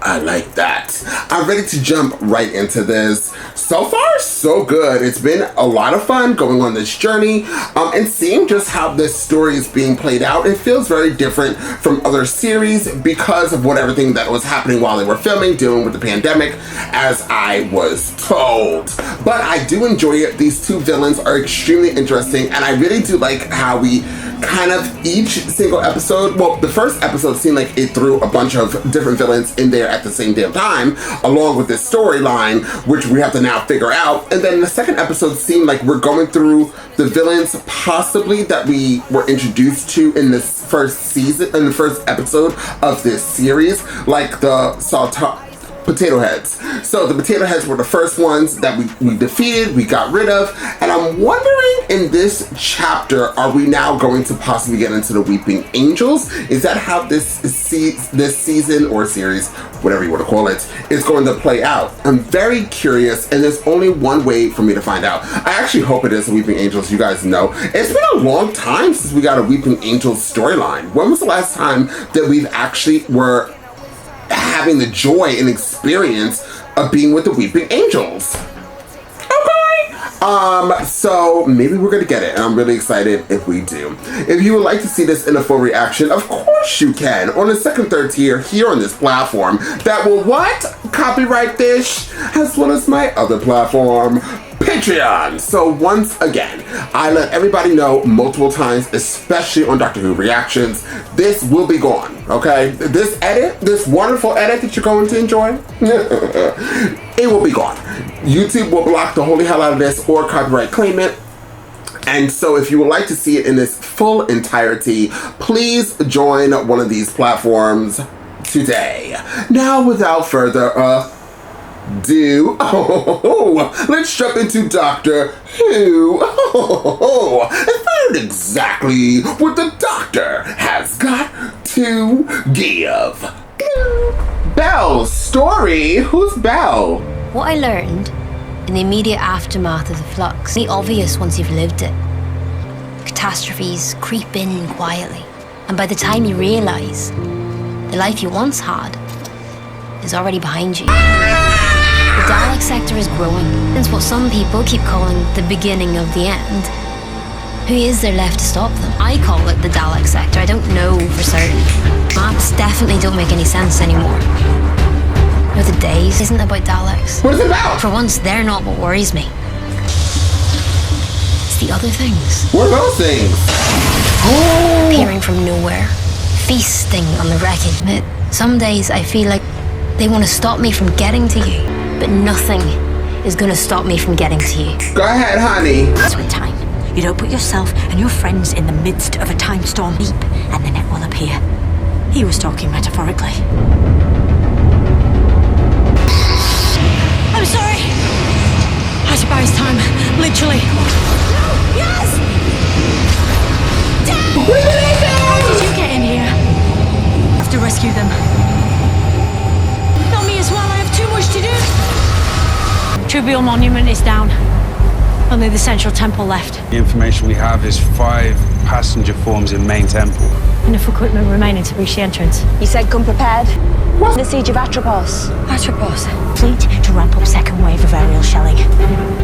I like that. I'm ready to jump right into this. So far, so good. It's been a lot of fun going on this journey and seeing just how this story is being played out. It feels very different from other series because of everything that was happening while they were filming, dealing with the pandemic, as I was told. But I do enjoy it. These two villains are extremely interesting, and I really do like how we kind of each single episode, well, the first episode seemed like it threw a bunch of different villains in there at the same damn time, along with this storyline, which we have to now figure out. And then the second episode seemed like we're going through the villains possibly that we were introduced to in this first season, in the first episode of this series, like the Potato Heads. So the Potato Heads were the first ones that we defeated, we got rid of, and I'm wondering in this chapter, are we now going to possibly get into the Weeping Angels? Is that how this season or series, whatever you want to call it, is going to play out? I'm very curious, and there's only one way for me to find out. I actually hope it is the Weeping Angels. You guys know it's been a long time since we got a Weeping Angels storyline. When was the last time that we've actually were having the joy and experience of being with the Weeping Angels? Okay. So maybe we're gonna get it, and I'm really excited if we do. If you would like to see this in a full reaction, of course you can, on the second, third tier here on this platform that will copyright this, as well as my other platform, Patreon. So once again, I let everybody know multiple times, especially on Doctor Who Reactions, this will be gone, okay? This edit, this wonderful edit that you're going to enjoy, it will be gone. YouTube will block the holy hell out of this or copyright claim it. And so if you would like to see it in its full entirety, please join one of these platforms today. Now, without further let's jump into Doctor Who and find out exactly what the Doctor has got to give. Belle's story. Who's Belle? What I learned in the immediate aftermath of the Flux is obvious once you've lived it. Catastrophes creep in quietly, and by the time you realise, the life you once had is already behind you. The Dalek sector is growing. It's what some people keep calling the beginning of the end. Who is there left to stop them? I call it the Dalek sector. I don't know for certain. Maps definitely don't make any sense anymore. You know, the days isn't about Daleks. What is it about? For once, they're not what worries me. It's the other things. What are those things? Appearing from nowhere, feasting on the wreckage. Some days I feel like they want to stop me from getting to you. But nothing is going to stop me from getting to you. Go ahead, honey. That's with time. You don't put yourself and your friends in the midst of a time storm. Beep, and the net will appear. He was talking metaphorically. I'm sorry. I had to buy his time, literally. No! Yes! Dad! How did you get in here? I have to rescue them. Not me as well. I have too much to do. Trivial monument is down. Only the central temple left. The information we have is 5 passenger forms in main temple. Enough equipment remaining to reach the entrance. You said come prepared. What? The siege of Atropos. Atropos. Fleet to ramp up second wave of aerial shelling.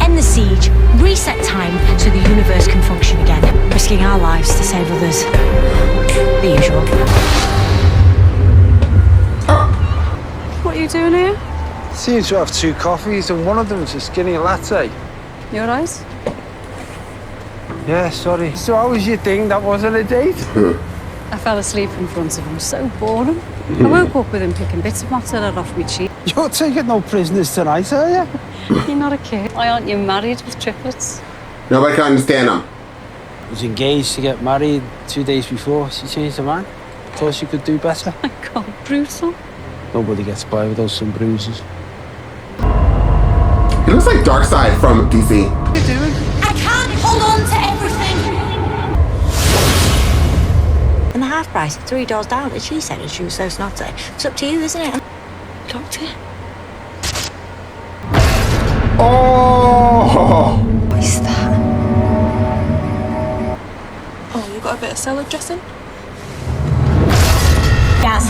End the siege, reset time so the universe can function again. Risking our lives to save others. The usual. What are you doing here? Seem to have 2 coffees and one of them's a skinny latte. You alright? Yeah, sorry. So how was your thing? That wasn't a date? I fell asleep in front of him. So boring. I woke up with him picking bits of mozzarella off my cheek. You're taking no prisoners tonight, are you? You're not a kid. Why aren't you married with triplets? Nobody can understand them. I was engaged to get married 2 days before. She changed her mind. Thought she could do better. My God, brutal. Nobody gets by without some bruises. It looks like Darkseid from DC. What are you doing? I can't hold on to everything! And the half price, 3 doors down, and she said she was so snotty. It's up to you, isn't it? Doctor? Oh! What is that? Oh, you got a bit of salad dressing? Gaz,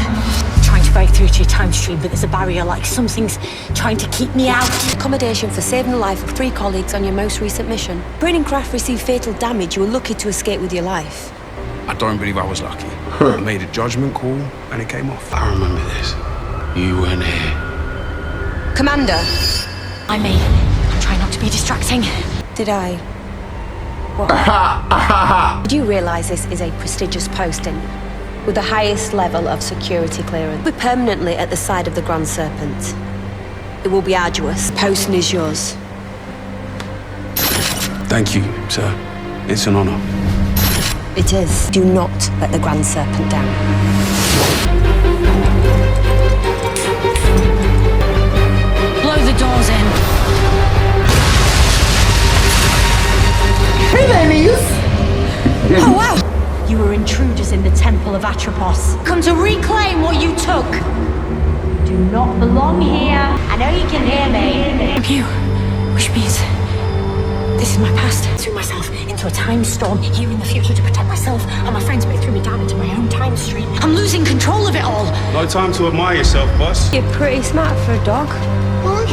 trying to break through to your time stream, but there's a barrier, like something's trying to keep me out. Accommodation for saving the life of 3 colleagues on your most recent mission. Braining craft received fatal damage. You were lucky to escape with your life. I don't believe I was lucky. I made a judgment call and it came off. I remember this. You weren't here. Commander. I'm me. I'm trying not to be distracting. Did I? What? Did you realise this is a prestigious posting with the highest level of security clearance? We're permanently at the side of the Grand Serpent. It will be arduous. Posting is yours. Thank you, sir. It's an honor. It is. Do not let the Grand Serpent down. Blow the doors in. Hey, ladies! Oh, wow! You were intruders in the Temple of Atropos. Come to reclaim what you took. Do not belong here. I know you can hear me. I'm you, which means this is my past. I threw myself into a time storm here in the future to protect myself and my friends, but it threw me down into my own time stream. I'm losing control of it all. No time to admire yourself, boss. You're pretty smart for a dog. What?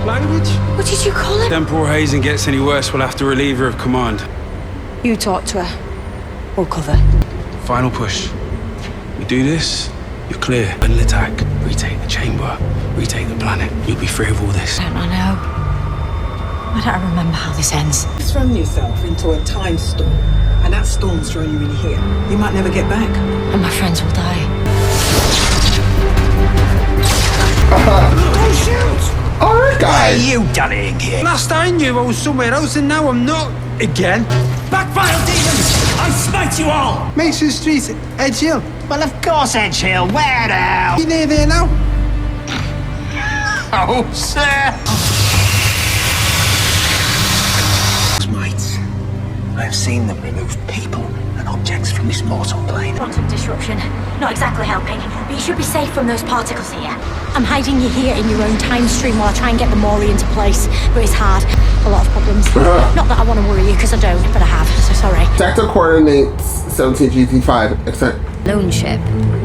Language? What did you call it? Temporal hazing gets any worse, we'll have to relieve her of command. You talk to her. We'll cover. Final push. You do this, you're clear. An attack. Retake the chamber. Retake the planet. You'll be free of all this. Don't I know? Why don't I remember how this ends? You've thrown yourself into a time storm, and that storm's thrown you in here. You might never get back. And my friends will die. Don't shoot! Alright, guys. You done it again. Last I knew, I was somewhere else, and now I'm not again. Backfire demons! I smite you all! Mason Street, Edge Hill. Well, of course, Edge Hill. Where now? You near there now? Oh, sir! Mates, I have seen them remove people and objects from this mortal plane. Quantum disruption. Not exactly helping, but you should be safe from those particles here. I'm hiding you here in your own time stream while I try and get the Mori into place, but it's hard. A lot of problems. Not that I want to worry you, because I don't, but I have, so sorry. Sector coordinates 17GT5, except Lone ship,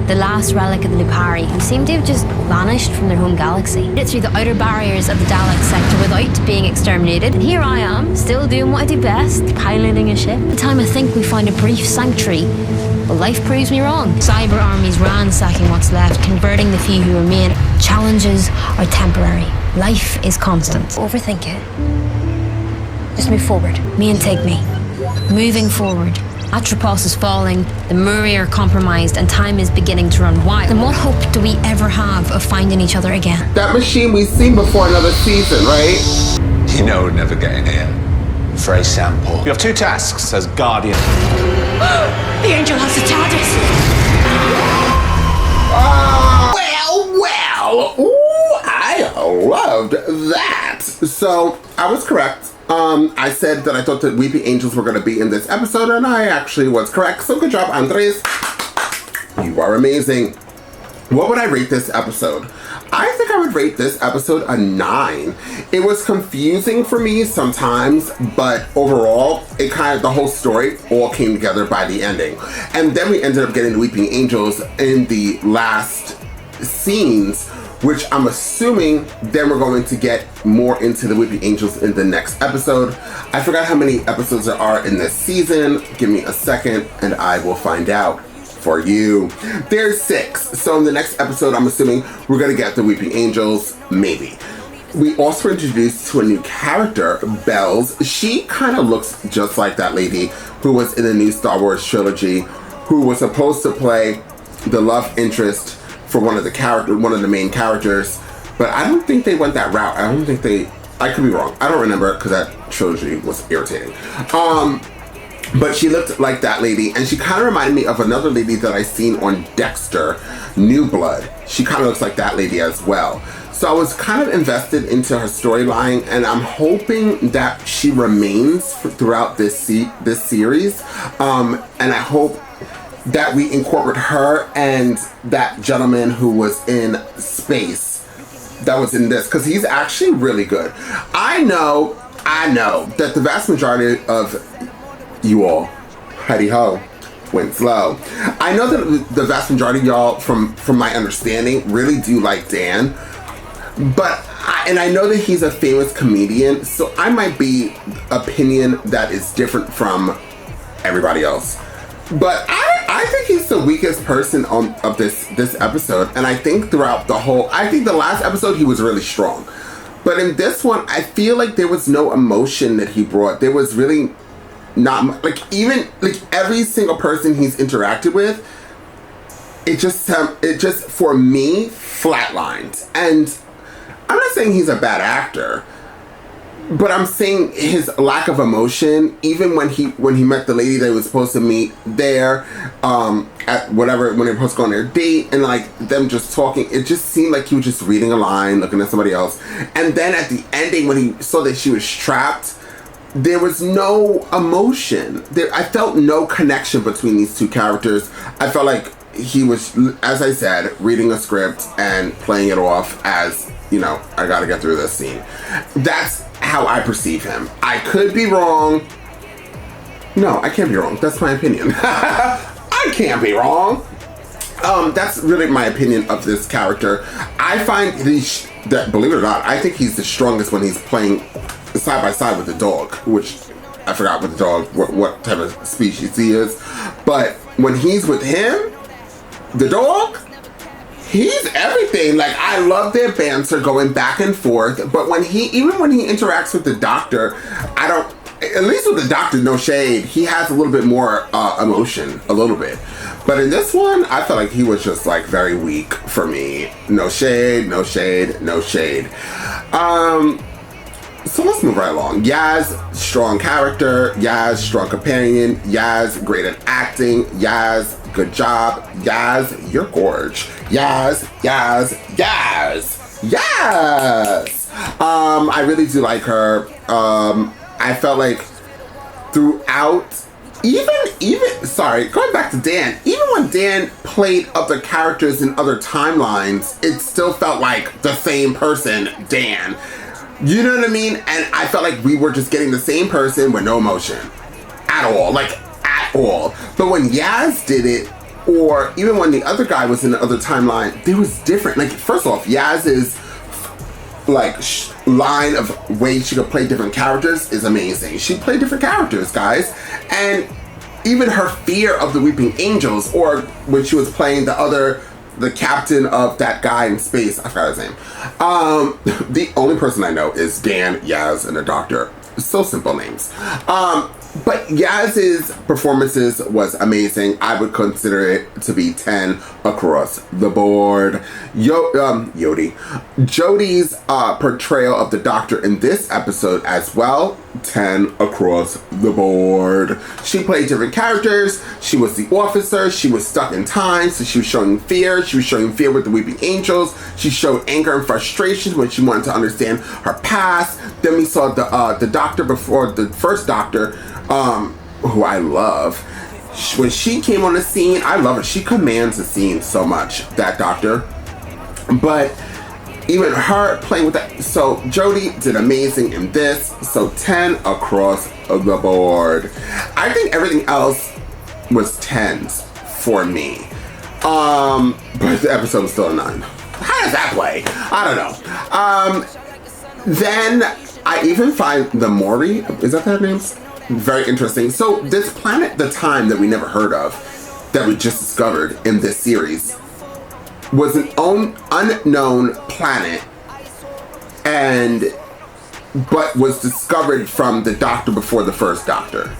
the last relic of the Lupari, who seem to have just vanished from their home galaxy. It through the outer barriers of the Dalek sector without being exterminated. And here I am, still doing what I do best, piloting a ship. The time I think we find a brief sanctuary, but life proves me wrong. Cyber armies ransacking what's left, converting the few who remain. Challenges are temporary. Life is constant. Overthink it. Just move forward. Me and take me. Moving forward. Atropos is falling, the Muri are compromised, and time is beginning to run wild. Then what hope do we ever have of finding each other again? that machine we've seen before another season, right? You know we're never getting here. For a sample. You have 2 tasks as Guardian. The angel has the TARDIS! Well. Ooh, I loved that. So, I was correct. I said that I thought that Weeping Angels were going to be in this episode, and I actually was correct. So good job, Andres. You are amazing. What would I rate this episode? I think I would rate this episode a 9. It was confusing for me sometimes, but overall, it kind of, the whole story all came together by the ending. And then we ended up getting the Weeping Angels in the last scenes, which I'm assuming then we're going to get more into the Weeping Angels in the next episode. I forgot how many episodes there are in this season. Give me a second and I will find out for you. There's 6. So in the next episode, I'm assuming we're gonna get the Weeping Angels, maybe. We also were introduced to a new character, Bells. She kind of looks just like that lady who was in the new Star Wars trilogy, who was supposed to play the love interest for one of the main characters, but I don't think they went that route. I could be wrong. I don't remember because that trilogy was irritating. But she looked like that lady, and she kind of reminded me of another lady that I seen on Dexter, New Blood. She kind of looks like that lady as well. So I was kind of invested into her storyline, and I'm hoping that she remains throughout this series. And I hope that we incorporate her and that gentleman who was in space that was in this, because he's actually really good. I know that the vast majority of you all, Heidi Ho, Winslow. I know that the vast majority of y'all, from my understanding, really do like Dan, but I know that he's a famous comedian, so I might be opinion that is different from everybody else. But I think he's the weakest person of this episode, and I think throughout the whole, I think the last episode he was really strong, but in this one I feel like there was no emotion that he brought. There was really not, like, even like every single person he's interacted with, it just for me flatlined. And I'm not saying he's a bad actor, but I'm saying his lack of emotion, even when he met the lady that he was supposed to meet there, at whatever, when they were supposed to go on their date, and like them just talking, it just seemed like he was just reading a line, looking at somebody else. And then at the ending, when he saw that she was trapped, there was no emotion. I felt no connection between these two characters. I felt like he was, as I said, reading a script and playing it off as, you know, I gotta get through this scene. That's how I perceive him. I could be wrong. No, I can't be wrong. That's my opinion. I can't be wrong. That's really my opinion of this character. I find that, believe it or not, I think he's the strongest when he's playing side by side with the dog, which I forgot what the dog, what type of species he is. But when he's with him, the dog, he's everything. Like, I love their banter going back and forth. But even when he interacts with the doctor, at least with the doctor, no shade, he has a little bit more emotion, a little bit. But in this one, I felt like he was just like very weak for me. No shade, no shade, no shade. So let's move right along. Yaz, strong character. Yaz, strong companion. Yaz, great at acting. Yaz, good job. Yaz, you're gorge. Yaz, Yaz, Yaz, Yaz. I really do like her. I felt like throughout, sorry, going back to Dan, even when Dan played other characters in other timelines, it still felt like the same person, Dan. You know what I mean? And I felt like we were just getting the same person with no emotion. At all. Like, at all. But when Yaz did it, or even when the other guy was in the other timeline, there was different. Like, first off, Yaz's like line of ways she could play different characters is amazing. She played different characters, guys. And even her fear of the Weeping Angels, or when she was playing the captain of that guy in space, I forgot his name. The only person I know is Dan, Yaz, and the doctor. So simple names. But Yaz's performances was amazing. I would consider it to be 10 across the board. Jodie's portrayal of the Doctor in this episode as well, 10 across the board. She played different characters. She was the officer. She was stuck in time, so she was showing fear. She was showing fear with the Weeping Angels. She showed anger and frustration when she wanted to understand her past. Then we saw the Doctor before, the first Doctor, who I love. When she came on the scene, I love her. She commands the scene so much, that Doctor. But even her playing with that, so Jodie did amazing in this, so 10 across the board. I think everything else was 10s for me. But the episode was still a 9. How does that play? I don't know. Then I even find the Maury, is that their names? Very interesting. So this planet, the Time, that we never heard of, that we just discovered in this series, was an unknown planet, but was discovered from the Doctor before the first Doctor,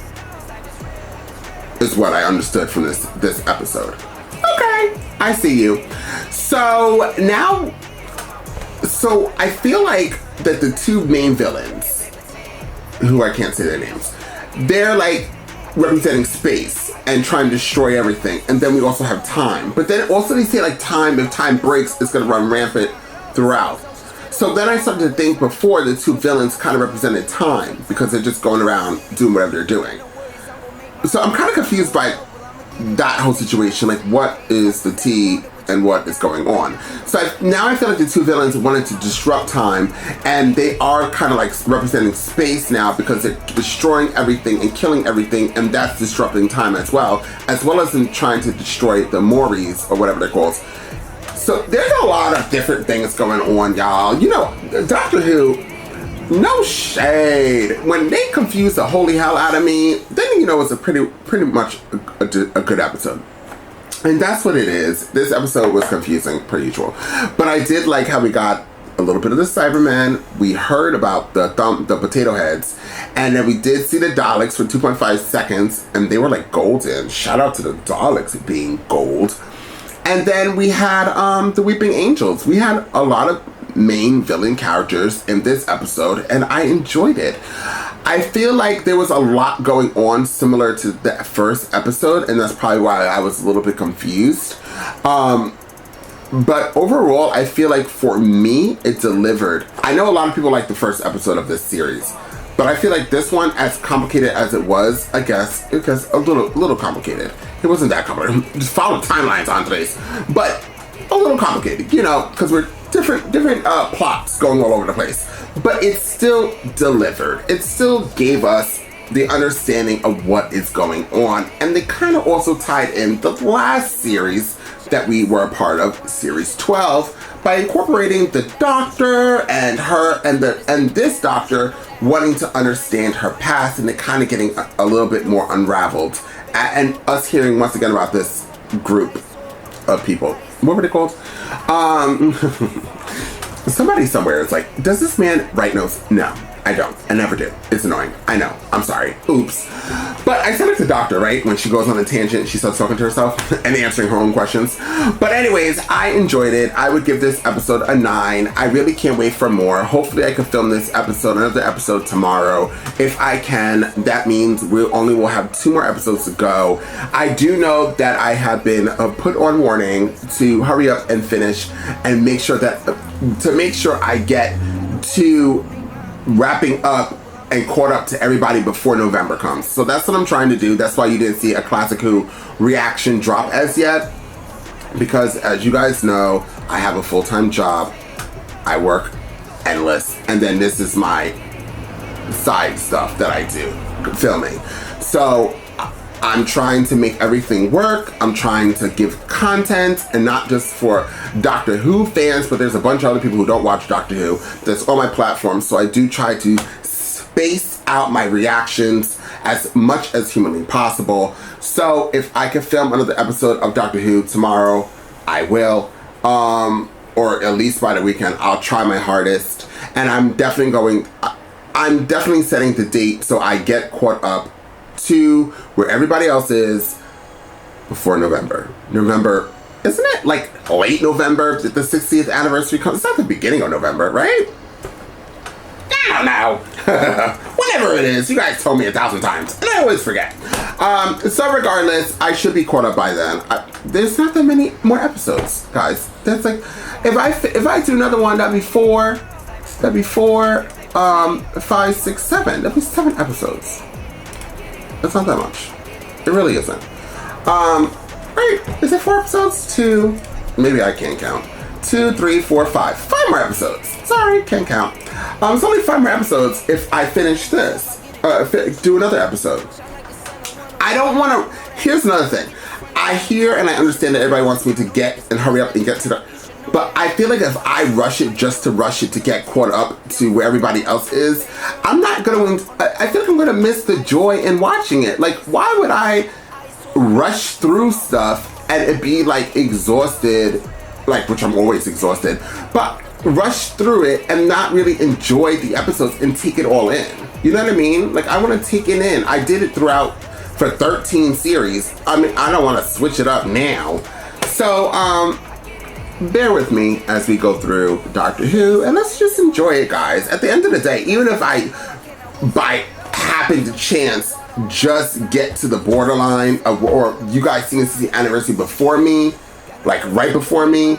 is what I understood from this episode. Okay, I see you. So now, I feel like that the two main villains, who I can't say their names, they're like representing space and trying to destroy everything. And then we also have time. But then also they say like time, if time breaks, it's going to run rampant throughout. So then I started to think before the two villains kind of represented time, because they're just going around doing whatever they're doing. So I'm kind of confused by that whole situation. Like, what is the T and what is going on. So now I feel like the two villains wanted to disrupt time, and they are kind of like representing space now because they're destroying everything and killing everything, and that's disrupting time as well as in trying to destroy the Mories or whatever they're called. So there's a lot of different things going on, y'all. You know, Doctor Who, no shade. When they confuse the holy hell out of me, then you know it's a pretty much a good episode. And that's what it is. This episode was confusing, per usual. But I did like how we got a little bit of the Cybermen. We heard about the potato heads. And then we did see the Daleks for 2.5 seconds. And they were like golden. Shout out to the Daleks being gold. And then we had the Weeping Angels. We had a lot of main villain characters in this episode, and I enjoyed it. I feel like there was a lot going on similar to the first episode, and that's probably why I was a little bit confused. But overall, I feel like for me, it delivered. I know a lot of people like the first episode of this series, but I feel like this one, as complicated as it was, I guess, it was a little complicated. It wasn't that complicated. Just follow timelines, Andres. But a little complicated, you know, because we're different plots going all over the place. But it still delivered. It still gave us the understanding of what is going on. And they kind of also tied in the last series that we were a part of, Series 12, by incorporating the Doctor and her and this Doctor wanting to understand her past, and it kind of getting a little bit more unraveled. And us hearing once again about this group of people. What were they called? Somebody somewhere is like, does this man write notes? No, I don't. I never do. It's annoying. I know. I'm sorry. Oops. But I sent it to the Doctor, right? When she goes on a tangent, she starts talking to herself and answering her own questions. But anyways, I enjoyed it. I would give this episode a 9. I really can't wait for more. Hopefully I can film this episode, another episode tomorrow. If I can, that means we only will have 2 more episodes to go. I do know that I have been put on warning to hurry up and finish and make sure that, to make sure I get to wrapping up and caught up to everybody before November comes. So that's what I'm trying to do. That's why you didn't see a Classic Who reaction drop as yet. Because as you guys know, I have a full-time job. I work endless. And then this is my side stuff that I do, filming. So I'm trying to make everything work. I'm trying to give content, and not just for Doctor Who fans, but there's a bunch of other people who don't watch Doctor Who that's on my platform. So I do try to space out my reactions as much as humanly possible. So if I can film another episode of Doctor Who tomorrow, I will. Or at least by the weekend, I'll try my hardest. And I'm definitely setting the date so I get caught up to where everybody else is before November. November, isn't it like late November that the 60th anniversary comes? It's not the beginning of November, right? I don't know. Whatever it is, you guys told me 1,000 times, and I always forget. So regardless, I should be caught up by then. There's not that many more episodes, guys. That's like, if I do another one, that'd be 4, 5, 6, 7. That'd be 7 episodes. That's not that much. It really isn't. Right? Is it 4 episodes? 2? Maybe I can't count. 2, 3, 4, 5. 5 more episodes. Sorry, can't count. It's only 5 more episodes if I finish this. Do another episode. I don't want to... Here's another thing. I hear and I understand that everybody wants me to get and hurry up and get to the... But I feel like if I rush it just to rush it to get caught up to where everybody else is, I'm not going to... I feel like I'm going to miss the joy in watching it. Like, why would I rush through stuff and it be, like, exhausted, like, which I'm always exhausted, but rush through it and not really enjoy the episodes and take it all in? You know what I mean? Like, I want to take it in. I did it throughout for 13 series. I mean, I don't want to switch it up now. So, bear with me as we go through Doctor Who, and let's just enjoy it, guys. At the end of the day, even if I, by happen to chance, just get to the borderline of, or you guys seeing the anniversary before me, like right before me,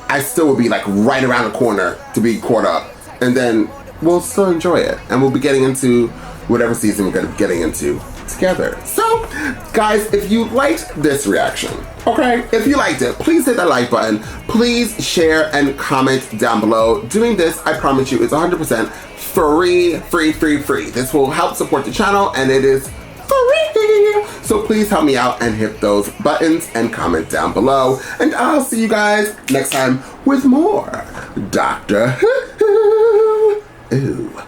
I still will be like right around the corner to be caught up, and then we'll still enjoy it, and we'll be getting into whatever season we're going to be getting into together. So, guys, if you liked this reaction, okay, if you liked it, please hit that like button. Please share and comment down below. Doing this, I promise you, is 100% free. This will help support the channel, and it is free. So please help me out and hit those buttons and comment down below. And I'll see you guys next time with more Doctor Who. Ooh.